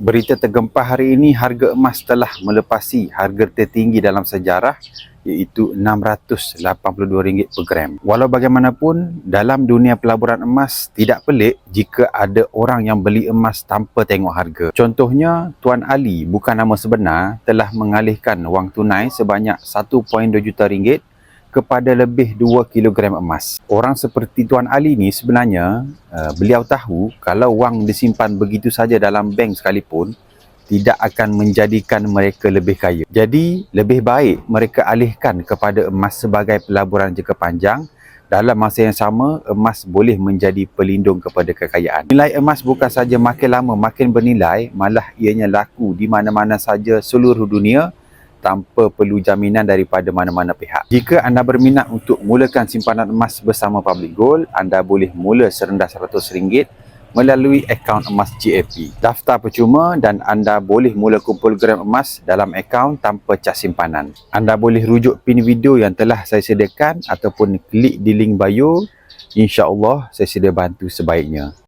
Berita tergempar hari ini, harga emas telah melepasi harga tertinggi dalam sejarah, iaitu RM682 per gram. Walau bagaimanapun, dalam dunia pelaburan emas tidak pelik jika ada orang yang beli emas tanpa tengok harga. Contohnya, Tuan Ali, bukan nama sebenar, telah mengalihkan wang tunai sebanyak RM1.2 juta kepada lebih 2 kilogram emas. Orang seperti Tuan Ali ni sebenarnya, beliau tahu kalau wang disimpan begitu saja dalam bank sekalipun, tidak akan menjadikan mereka lebih kaya. Jadi, lebih baik mereka alihkan kepada emas sebagai pelaburan jangka panjang. Dalam masa yang sama, emas boleh menjadi pelindung kepada kekayaan. Nilai emas bukan saja makin lama makin bernilai, malah ianya laku di mana-mana saja seluruh dunia tanpa perlu jaminan daripada mana-mana pihak. Jika anda berminat untuk mulakan simpanan emas bersama Public Gold, anda boleh mula serendah RM100 melalui akaun emas GAP. Daftar percuma dan anda boleh mula kumpul gram emas dalam akaun tanpa cas simpanan. Anda boleh rujuk pin video yang telah saya sediakan ataupun klik di link bio. InsyaAllah saya sedia bantu sebaiknya.